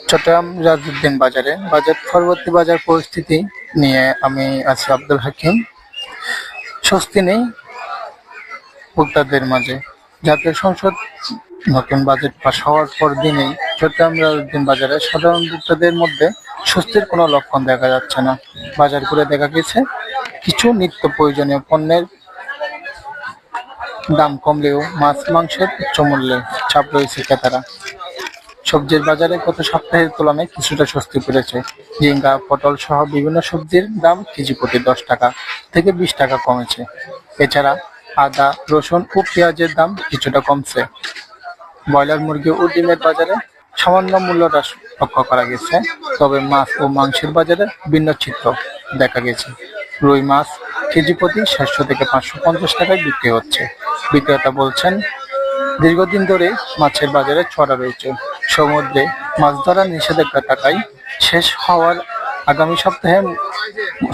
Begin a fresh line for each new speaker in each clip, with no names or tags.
চট্টগ্রাম রাজউদ্দিন বাজারে বাজার পরবর্তী বাজার পরিস্থিতি নিয়ে আমি আছি আব্দুল হাকিম। স্বস্তি নেই ভোক্তাদের মাঝে। জাতীয় সংসদ নতুন বাজেট পাস হওয়ার পর দিনেই চট্টগ্রাম রাজউদ্দিন বাজারে সাধারণ ভোক্তাদের মধ্যে স্বস্তির কোনো লক্ষণ দেখা যাচ্ছে না। বাজার ঘুরে দেখা গেছে কিছু নিত্য প্রয়োজনীয় পণ্যের দাম কমলেও মাছ মাংসের উচ্চ মূল্যে চাপ রয়েছে ক্রেতারা। সবজির বাজারে গত সপ্তাহের তুলনায় কিছুটা স্বস্তি পেয়েছে। ঝিঙ্গা, পটল সহ বিভিন্ন সবজির দাম কেজি প্রতি 10 টাকা থেকে 20 টাকা কমেছে। এছাড়া আদা, রসুন ও পেঁয়াজের দাম কিছুটা কমছে। ব্রয়লার মুরগি ও ডিমের বাজারে সামান্য মূল্য হ্রাস লক্ষ্য করা গেছে, তবে মাছ ও মাংসের বাজারে ভিন্ন চিত্র দেখা গেছে। রুই মাছ কেজি প্রতি 700 থেকে 550 টাকায় বিক্রি হচ্ছে। বিক্রেতা বলছেন, দীর্ঘদিন ধরে মাছের বাজারে চড়া রয়েছে। সমুদ্রে মাছ ধরার নিষেধাজ্ঞা থাকায় শেষ হওয়ার আগামী সপ্তাহে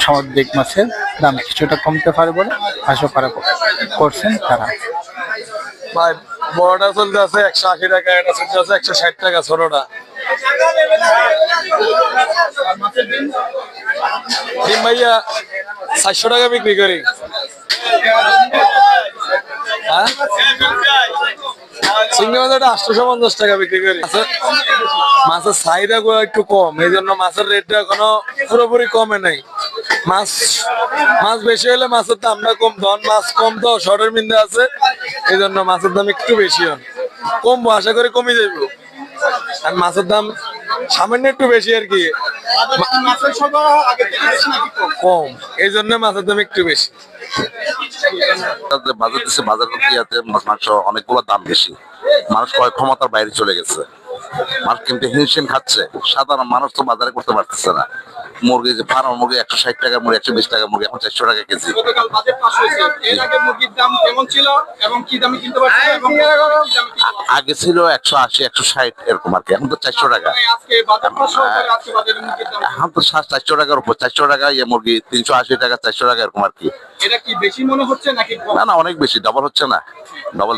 সামুদ্রিক মাছের দাম কিছুটা কমতে পারে বলে আশা করছেন তারা।
ভাই বড়টা চলতে আছে 180 টাকা, এটা চলতে আছে 160 টাকা ছোটটা। ডিম ভাইয়া 400 টাকা বিক্রি করি। হ্যাঁ, চিংড়ি মাছ 850 টাকা বিক্রি করি। মাছের চাহিদা একটু কম, এই জন্য মাছের রেটটা এখনো পুরোপুরি কমে নাই। মাছ বেশি হলে মাছের দামটা কম, ধন মাছ কম তো শর্টের মিন্দে আছে, এই জন্য মাছের দাম একটু বেশি হয়। কমবো, আশা করি কমে যাইব। আর মাছের দাম সামান্য একটু বেশি আর কি, কম, এই জন্য মাছের দাম একটু বেশি।
বাজার দেশে বাজার করতে মাছ মাংস অনেকগুলো দাম বেশি, মানুষ ক্রয় ক্ষমতার বাইরে চলে গেছে। মানুষ কিন্তু হিমশিম খাচ্ছে, সাধারণ মানুষ তো বাজারে করতে পারতেছে না। মুরগি যে ফার্ম মুরগি 160 টাকা মুরগি, 120 টাকা মুরগি, এখন 400 টাকা কেজি। আগে ছিল 180 160 এরকম আর কি, এখন তো 400 টাকা। এখন তো 400 টাকার উপর, 400 টাকা ইয়ে মুরগি, 380 টাকা, 400 টাকা এরকম আর কি।
এটা কি বেশি মনে হচ্ছে নাকি?
না, অনেক বেশি, ডবল হচ্ছে না, ডবল।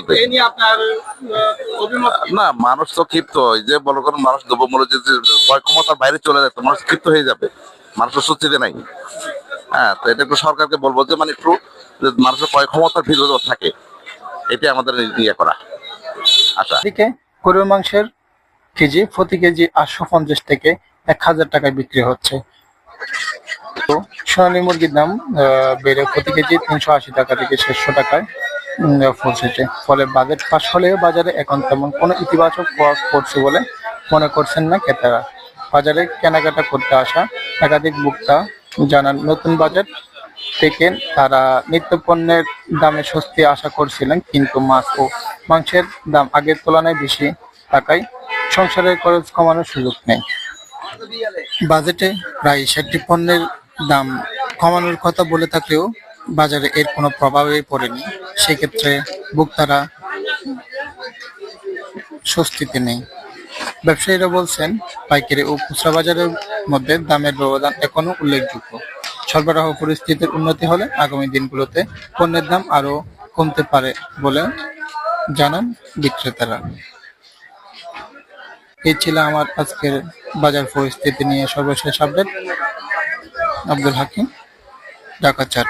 না, মানুষ তো ক্ষিপ্ত, যে বড় কোনো মানুষ দ্রব্যমূল্য যে ক্রয় ক্ষমতার বাইরে চলে যায়, মানুষ ক্ষিপ্ত হয়ে যাবে, মানুষের স্বস্তিতে নাই। হ্যাঁ, তো এটা একটু সরকারকে বলবো যে মানে একটু মানুষের ক্রয় ক্ষমতার ভিতরে থাকে, এটাই আমাদের ইয়ে করা আশা।
এদিকে গরুর মাংসের কেজি প্রতি কেজি 850 থেকে 1000 টাকায় বিক্রি হচ্ছে। তো সোনালী মুরগির দাম বেড়ে প্রতি কেজি 380 টাকা থেকে 600 টাকায় পৌঁছেছে। ফলে বাজেট পাস হলেও বাজারে এখন তেমন কোনো ইতিবাচক প্রভাব পড়ছে বলে মনে করছেন না ক্রেতারা। বাজারে কেনাকাটা করতে আসা একাধিক ভোক্তা জানান, নতুন বাজেট থেকে তারা নিত্য পণ্যের দামে স্বস্তি আশা করছিলেন, কিন্তু মাছ ও মাংসের দাম আগের তুলনায় বেশি থাকায় সংসারের খরচ কমানোর সুযোগ নেই। বাজেটে প্রায় 60টি পণ্যের দাম কমানোর কথা বলে থাকলেও বাজারে এর কোনো প্রভাবই পড়েনি। সেক্ষেত্রে ভোক্তারা স্বস্তিতে নেই। ব্যবসায়ীরা বলছেন, পাইকারি ও খুচরা বাজারের মধ্যে দামের ব্যবধান এখনো উল্লেখযোগ্য। সরবরাহ পরিস্থিতির উন্নতি হলে আগামী দিনগুলোতে পণ্যের দাম আরও কমতে পারে বলে জানান বিক্রেতারা। এই ছিল আমার আজকের বাজার পরিস্থিতি নিয়ে সর্বশেষ আপডেট। আব্দুল হাকিম, ঢাকা 4।